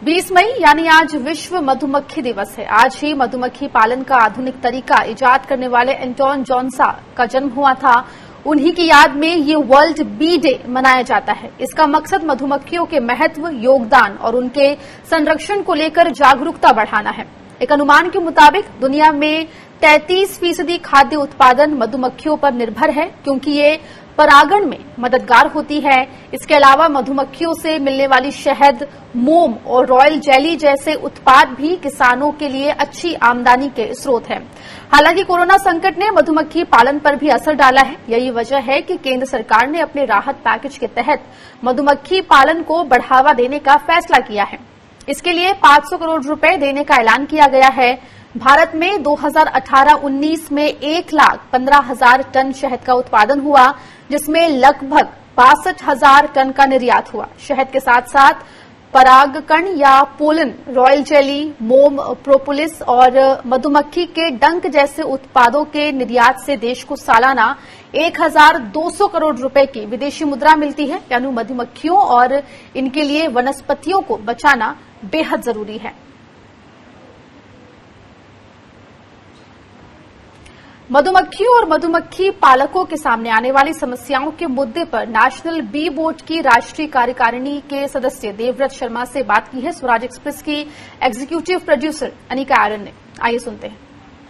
20 मई यानी आज विश्व मधुमक्खी दिवस है। आज ही मधुमक्खी पालन का आधुनिक तरीका इजाद करने वाले एंटोन जॉनसा का जन्म हुआ था। उन्हीं की याद में ये वर्ल्ड बी डे मनाया जाता है। इसका मकसद मधुमक्खियों के महत्व, योगदान और उनके संरक्षण को लेकर जागरूकता बढ़ाना है। एक अनुमान के मुताबिक दुनिया में 33% खाद्य उत्पादन मधुमक्खियों पर निर्भर है, क्योंकि ये परागण में मददगार होती है। इसके अलावा मधुमक्खियों से मिलने वाली शहद, मोम और रॉयल जेली जैसे उत्पाद भी किसानों के लिए अच्छी आमदनी के स्रोत हैं। हालांकि कोरोना संकट ने मधुमक्खी पालन पर भी असर डाला है। यही वजह है कि केंद्र सरकार ने अपने राहत पैकेज के तहत मधुमक्खी पालन को बढ़ावा देने का फैसला किया है। इसके लिए 500 करोड़ रुपए देने का ऐलान किया गया है। भारत में 2018-19 में 1,15,000 टन शहद का उत्पादन हुआ, जिसमें लगभग 62,000 टन का निर्यात हुआ। शहद के साथ साथ परागकण या पोलन, रॉयल जेली, मोम, प्रोपोलिस और मधुमक्खी के डंक जैसे उत्पादों के निर्यात से देश को सालाना 1,200 करोड़ रुपए की विदेशी मुद्रा मिलती है। यानी मधुमक्खियों और इनके लिए वनस्पतियों को बचाना बेहद जरूरी है। मधुमक्खियों और मधुमक्खी पालकों के सामने आने वाली समस्याओं के मुद्दे पर नेशनल बी बोर्ड की राष्ट्रीय कार्यकारिणी के सदस्य देवव्रत शर्मा से बात की है स्वराज एक्सप्रेस की एग्जीक्यूटिव प्रोड्यूसर अनिका आर्यन ने। आइए सुनते हैं।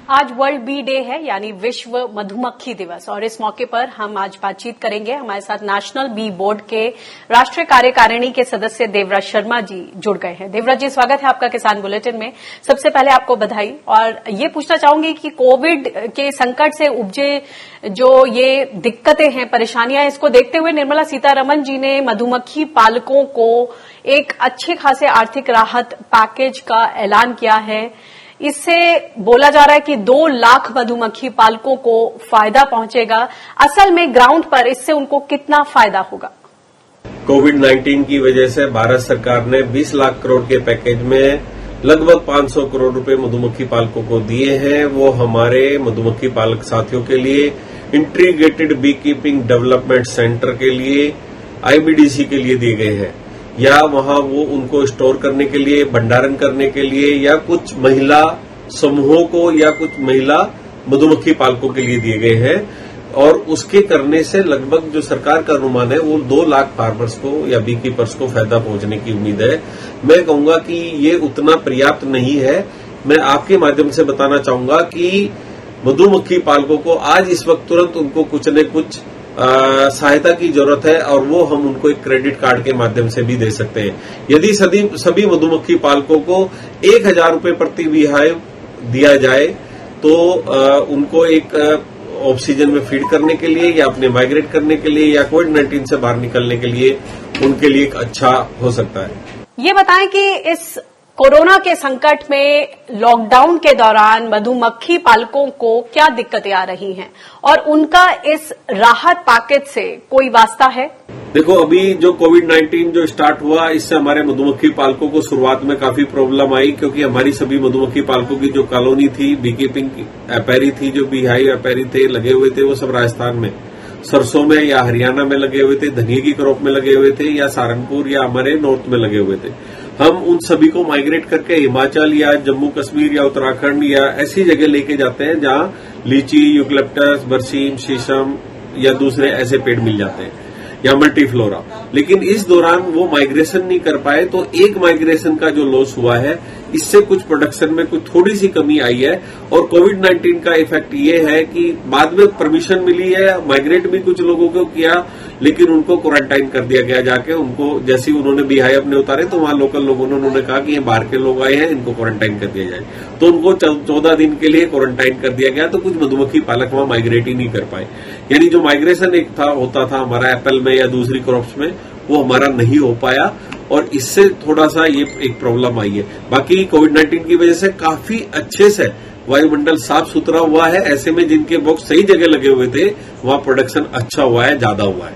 आज वर्ल्ड बी डे है, यानी विश्व मधुमक्खी दिवस, और इस मौके पर हम आज बातचीत करेंगे। हमारे साथ नेशनल बी बोर्ड के राष्ट्रीय कार्यकारिणी के सदस्य देवव्रत शर्मा जी जुड़ गए हैं। देवव्रत जी, स्वागत है आपका किसान बुलेटिन में। सबसे पहले आपको बधाई, और ये पूछना चाहूंगी कि कोविड के संकट से उपजे जो ये दिक्कतें हैं, परेशानियां, इसको देखते हुए निर्मला सीतारमण जी ने मधुमक्खी पालकों को एक अच्छे खासे आर्थिक राहत पैकेज का ऐलान किया है। इससे बोला जा रहा है कि 2 लाख मधुमक्खी पालकों को फायदा पहुंचेगा। असल में ग्राउंड पर इससे उनको कितना फायदा होगा? कोविड-19 की वजह से भारत सरकार ने 20 लाख करोड़ के पैकेज में लगभग 500 करोड़ रुपए मधुमक्खी पालकों को दिए हैं। वो हमारे मधुमक्खी पालक साथियों के लिए, integrated bee keeping development centre के लिए, आईबीडीसी के लिए दिए गए हैं, या वहां वो उनको स्टोर करने के लिए, भंडारण करने के लिए, या कुछ महिला समूहों को या कुछ महिला मधुमक्खी पालकों के लिए दिए गए हैं। और उसके करने से लगभग जो सरकार का अनुमान है वो 2 लाख फार्मर्स को या बी कीपर्स को फायदा पहुंचने की उम्मीद है। मैं कहूंगा कि ये उतना पर्याप्त नहीं है। मैं आपके माध्यम से बताना चाहूंगा कि मधुमक्खी पालकों को आज इस वक्त तुरंत उनको कुछ न कुछ सहायता की जरूरत है, और वो हम उनको एक क्रेडिट कार्ड के माध्यम से भी दे सकते हैं। यदि सभी मधुमक्खी पालकों को 1,000 रुपए प्रति बीहाइव दिया जाए तो उनको एक ऑक्सीजन में फीड करने के लिए, या अपने माइग्रेट करने के लिए, या कोविड-19 से बाहर निकलने के लिए उनके लिए एक अच्छा हो सकता है। ये बताएं कि इस कोरोना के संकट में, लॉकडाउन के दौरान मधुमक्खी पालकों को क्या दिक्कतें आ रही हैं, और उनका इस राहत पैकेज से कोई वास्ता है? देखो, अभी जो कोविड-19 जो स्टार्ट हुआ, इससे हमारे मधुमक्खी पालकों को शुरुआत में काफी प्रॉब्लम आई, क्योंकि हमारी सभी मधुमक्खी पालकों की जो कॉलोनी थी, बी कीपिंग एपेरी थी, जो बीहाइव एपेरी थे लगे हुए थे, वो सब राजस्थान में सरसों में या हरियाणा में लगे हुए थे, धनिया की क्रॉप में लगे हुए थे, या सहारनपुर या हमारे नॉर्थ में लगे हुए थे। हम उन सभी को माइग्रेट करके हिमाचल या जम्मू कश्मीर या उत्तराखंड या ऐसी जगह लेके जाते हैं जहां लीची, यूकलिप्टस, बरसीम, शीशम या दूसरे ऐसे पेड़ मिल जाते हैं, या मल्टीफ्लोरा। लेकिन इस दौरान वो माइग्रेशन नहीं कर पाए, तो एक माइग्रेशन का जो लॉस हुआ है, इससे कुछ प्रोडक्शन में कुछ थोड़ी सी कमी आई है। और कोविड-19 का इफेक्ट ये है कि बाद में परमिशन मिली है, माइग्रेट भी कुछ लोगों को किया, लेकिन उनको क्वारंटाइन कर दिया गया जाके। उनको जैसे ही उन्होंने बीहाइव अपने उतारे, तो वहां लोकल लोगों ने उन्होंने कहा कि ये बाहर के लोग आए हैं, इनको क्वारंटाइन कर दिया जाए, तो उनको 14 दिन के लिए क्वारंटाइन कर दिया गया। तो कुछ मधुमक्खी पालक वहां माइग्रेट ही नहीं कर पाए। यानी जो माइग्रेशन एक होता था हमारा एप्पल में या दूसरी क्रॉप्स में, वो हमारा नहीं हो पाया, और इससे थोड़ा सा ये एक प्रॉब्लम आई है। बाकी कोविड-19 की वजह से काफी अच्छे से वायुमंडल साफ सुथरा हुआ है। ऐसे में जिनके बॉक्स सही जगह लगे हुए थे, वहां प्रोडक्शन अच्छा हुआ है, ज्यादा हुआ है।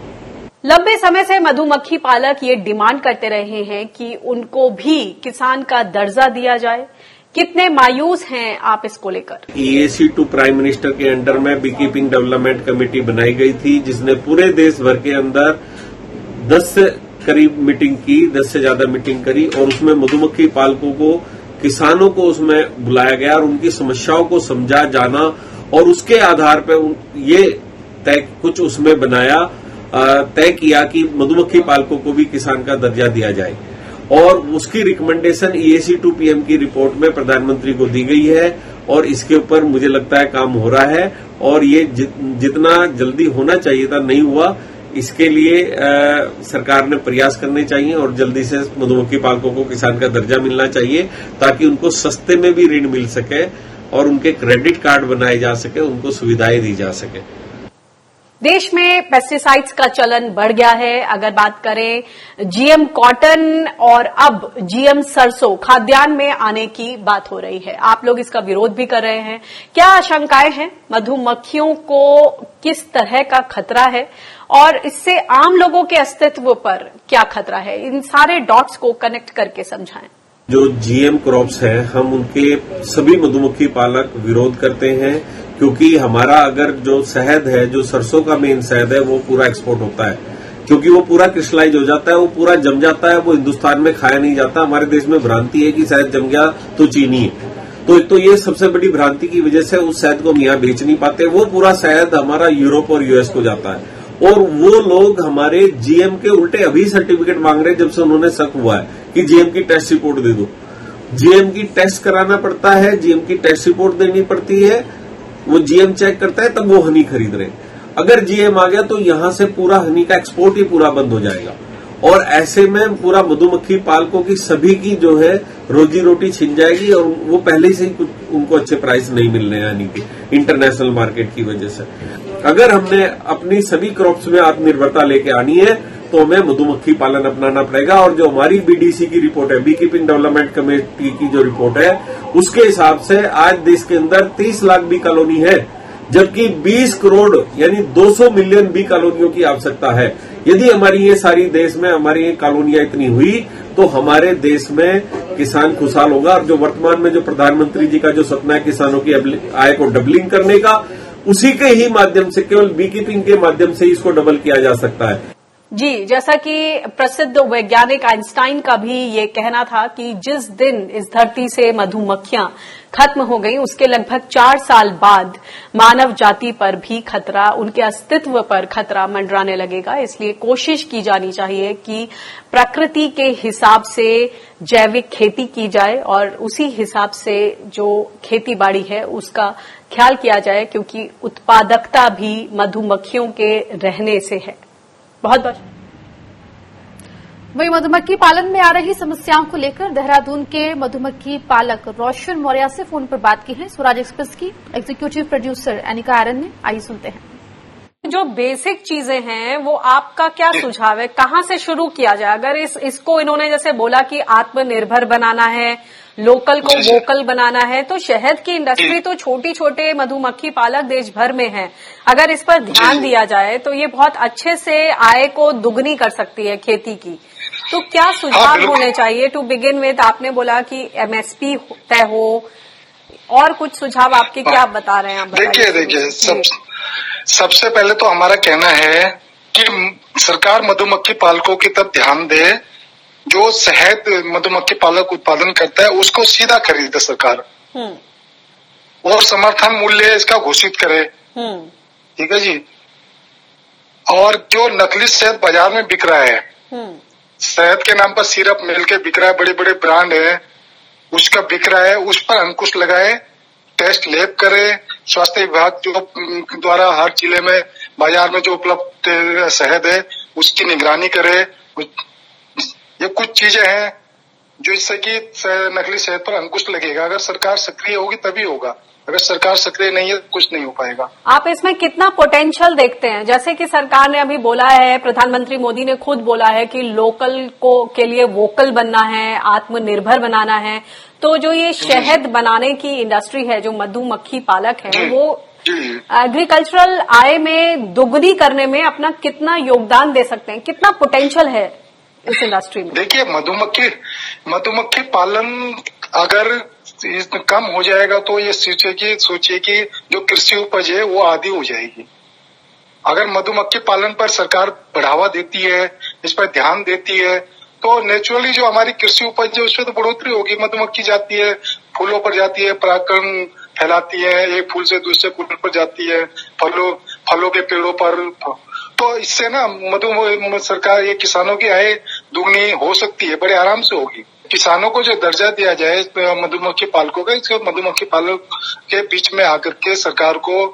लंबे समय से मधुमक्खी पालक ये डिमांड करते रहे हैं कि उनको भी किसान का दर्जा दिया जाए। कितने मायूस हैं आप इसको लेकर? EAC टू प्राइम मिनिस्टर के अंडर में बी कीपिंग डेवलपमेंट कमेटी बनाई गई थी, जिसने पूरे देश भर के अंदर 10 करीब मीटिंग की, 10 से ज्यादा मीटिंग करी और उसमें मधुमक्खी पालकों को, किसानों को उसमें बुलाया गया और उनकी समस्याओं को समझा जाना और उसके आधार पर ये कुछ उसमें बनाया, तय किया कि मधुमक्खी पालकों को भी किसान का दर्जा दिया जाए और उसकी रिकमेंडेशन EAC to PM की रिपोर्ट में प्रधानमंत्री को दी गई है और इसके ऊपर मुझे लगता है काम हो रहा है और ये जितना जल्दी होना चाहिए था नहीं हुआ, इसके लिए सरकार ने प्रयास करने चाहिए और जल्दी से मधुमक्खी पालकों को किसान का दर्जा मिलना चाहिए ताकि उनको सस्ते में भी ऋण मिल सके और उनके क्रेडिट कार्ड बनाए जा सके, उनको सुविधाएं दी जा सके। देश में पेस्टिसाइड्स का चलन बढ़ गया है। अगर बात करें GM कॉटन और अब GM सरसों खाद्यान्न में आने की बात हो रही है, आप लोग इसका विरोध भी कर रहे हैं। क्या आशंकाएं हैं? मधुमक्खियों को किस तरह का खतरा है और इससे आम लोगों के अस्तित्व पर क्या खतरा है? इन सारे डॉट्स को कनेक्ट करके समझाएं। जो GM क्रॉप्स हैं, हम उनके सभी मधुमक्खी पालक विरोध करते हैं क्योंकि हमारा अगर जो शहद है, जो सरसों का मेन शहद है, वो पूरा एक्सपोर्ट होता है क्योंकि वो पूरा क्रिस्टलाइज हो जाता है, वो पूरा जम जाता है, वो हिंदुस्तान में खाया नहीं जाता। हमारे देश में भ्रांति है कि शहद जम गया तो चीनी है, तो ये सबसे बड़ी भ्रांति की वजह से उस शहद को हम यहाँ बेच नहीं पाते। वो पूरा शहद हमारा यूरोप और US को जाता है और वो लोग हमारे GM के उल्टे अभी सर्टिफिकेट मांग रहे हैं जब से उन्होंने शक हुआ है कि GM की टेस्ट रिपोर्ट दे दो। GM की टेस्ट कराना पड़ता है, GM की टेस्ट रिपोर्ट देनी पड़ती है, वो GM चेक करता है तब वो हनी खरीद रहे। अगर GM आ गया तो यहां से पूरा हनी का एक्सपोर्ट ही पूरा बंद हो जाएगा और ऐसे में पूरा मधुमक्खी पालकों की सभी की जो है रोजी रोटी छिन जाएगी और वो पहले से ही कुछ उनको अच्छे प्राइस नहीं मिल रहे हैं हनी के इंटरनेशनल मार्केट की वजह से। अगर हमने अपनी सभी क्रॉप्स में आत्मनिर्भरता लेके आनी है तो हमें मधुमक्खी पालन अपनाना पड़ेगा और जो हमारी BDC की रिपोर्ट है, बी कीपिंग डेवलपमेंट कमेटी की जो रिपोर्ट है, उसके हिसाब से आज देश के अंदर 30 लाख बी कॉलोनी है जबकि 20 करोड़ यानी 200 मिलियन बी कॉलोनियों की आवश्यकता है। यदि हमारी ये सारी देश में हमारी ये कॉलोनियां इतनी हुई तो हमारे देश में किसान खुशहाल होगा और जो वर्तमान में जो प्रधानमंत्री जी का जो सपना है किसानों की आय को डबलिंग करने का, उसी के ही माध्यम से, केवल बी कीपिंग के माध्यम से इसको डबल किया जा सकता है। जी, जैसा कि प्रसिद्ध वैज्ञानिक आइंस्टाइन का भी ये कहना था कि जिस दिन इस धरती से मधुमक्खियां खत्म हो गई उसके लगभग 4 साल बाद मानव जाति पर भी खतरा, उनके अस्तित्व पर खतरा मंडराने लगेगा। इसलिए कोशिश की जानी चाहिए कि प्रकृति के हिसाब से जैविक खेती की जाए और उसी हिसाब से जो खेती बाड़ी है उसका ख्याल किया जाए क्योंकि उत्पादकता भी मधुमक्खियों के रहने से है। बहुत बहुत। वही मधुमक्खी पालन में आ रही समस्याओं को लेकर देहरादून के मधुमक्खी पालक रोशन मौर्य से फोन पर बात की है स्वराज एक्सप्रेस की एग्जीक्यूटिव प्रोड्यूसर एनिका आयरन ने। आइए सुनते हैं। जो बेसिक चीजें हैं वो आपका क्या सुझाव है, कहां से शुरू किया जाए? अगर इसको इन्होंने जैसे बोला कि आत्मनिर्भर बनाना है, लोकल को वोकल बनाना है, तो शहद की इंडस्ट्री तो छोटी छोटे मधुमक्खी पालक देश भर में है। अगर इस पर ध्यान दिया जाए तो ये बहुत अच्छे से आय को दुगनी कर सकती है खेती की। तो क्या सुझाव होने चाहिए टू बिगिन विद? आपने बोला कि MSP तय हो, और कुछ सुझाव आपके क्या बता रहे हैं आप? देखिए सबसे पहले तो हमारा कहना है कि सरकार मधुमक्खी पालकों की तरफ ध्यान दे। जो शहद मधुमक्खी पालक उत्पादन करता है उसको सीधा खरीदे सरकार और समर्थन मूल्य इसका घोषित करे। ठीक है जी। और जो नकली शहद बाजार में बिक रहा है, शहद के नाम पर सिरप मिल के बिक रहा है, बड़े बड़े ब्रांड है उसका बिक रहा है, उस पर अंकुश लगाए, टेस्ट लैब करे, स्वास्थ्य विभाग जो द्वारा हर जिले में बाजार में जो उपलब्ध शहद है उसकी निगरानी करे। ये कुछ चीजें हैं जो इससे कि नकली शहद पर अंकुश लगेगा। अगर सरकार सक्रिय होगी तभी होगा, अगर सरकार सक्रिय नहीं है कुछ नहीं हो पाएगा। आप इसमें कितना पोटेंशियल देखते हैं? जैसे कि सरकार ने अभी बोला है, प्रधानमंत्री मोदी ने खुद बोला है कि लोकल को के लिए वोकल बनना है, आत्मनिर्भर बनाना है। तो जो ये शहद बनाने की इंडस्ट्री है, जो मधुमक्खी पालक है, वो एग्रीकल्चरल आय में दोगुनी करने में अपना कितना योगदान दे सकते हैं? कितना पोटेंशियल है इस इंडस्ट्री में? देखिए मधुमक्खी पालन अगर कम हो जाएगा तो ये सोचिए कि जो कृषि उपज है वो आधी हो जाएगी। अगर मधुमक्खी पालन पर सरकार बढ़ावा देती है, इस पर ध्यान देती है, तो नेचुरली जो हमारी कृषि उपज है उसमें तो बढ़ोतरी होगी। मधुमक्खी जाती है, फूलों पर जाती है, परागकण फैलाती है, एक फूल से दूसरे फूल पर जाती है, फलों के पेड़ों पर। तो इससे ना सरकार ये किसानों की आय दुगनी हो सकती है, बड़े आराम से होगी। किसानों को जो दर्जा दिया जाए मधुमक्खी पालकों का, इसको मधुमक्खी पालक के बीच में आकर के सरकार को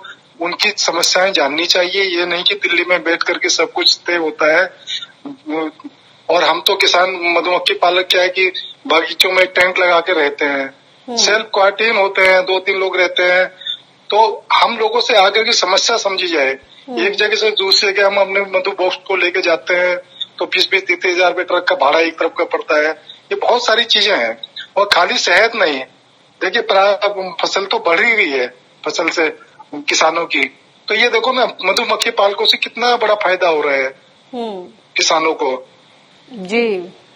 उनकी समस्याएं जाननी चाहिए। ये नहीं कि दिल्ली में बैठ करके सब कुछ तय होता है। और हम तो किसान मधुमक्खी पालक क्या है कि बागीचों में टेंट लगा के रहते हैं, सेल्फ क्वारंटीन होते हैं, 2-3 लोग रहते हैं। तो हम लोगों से आकर की समस्या समझी जाए। एक जगह से दूसरी जगह हम अपने मधु बॉक्स को लेके जाते हैं तो 20-30 हजार रुपये ट्रक का भाड़ा एक तरफ का पड़ता है। ये बहुत सारी चीजें हैं और खाली शहद नहीं है। देखिए फसल तो बढ़ ही रही है फसल से किसानों की। तो ये देखो ना मधुमक्खी पालकों से कितना बड़ा फायदा हो रहा है किसानों को। जी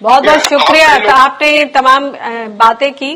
बहुत बहुत शुक्रिया, आपने तमाम बातें की।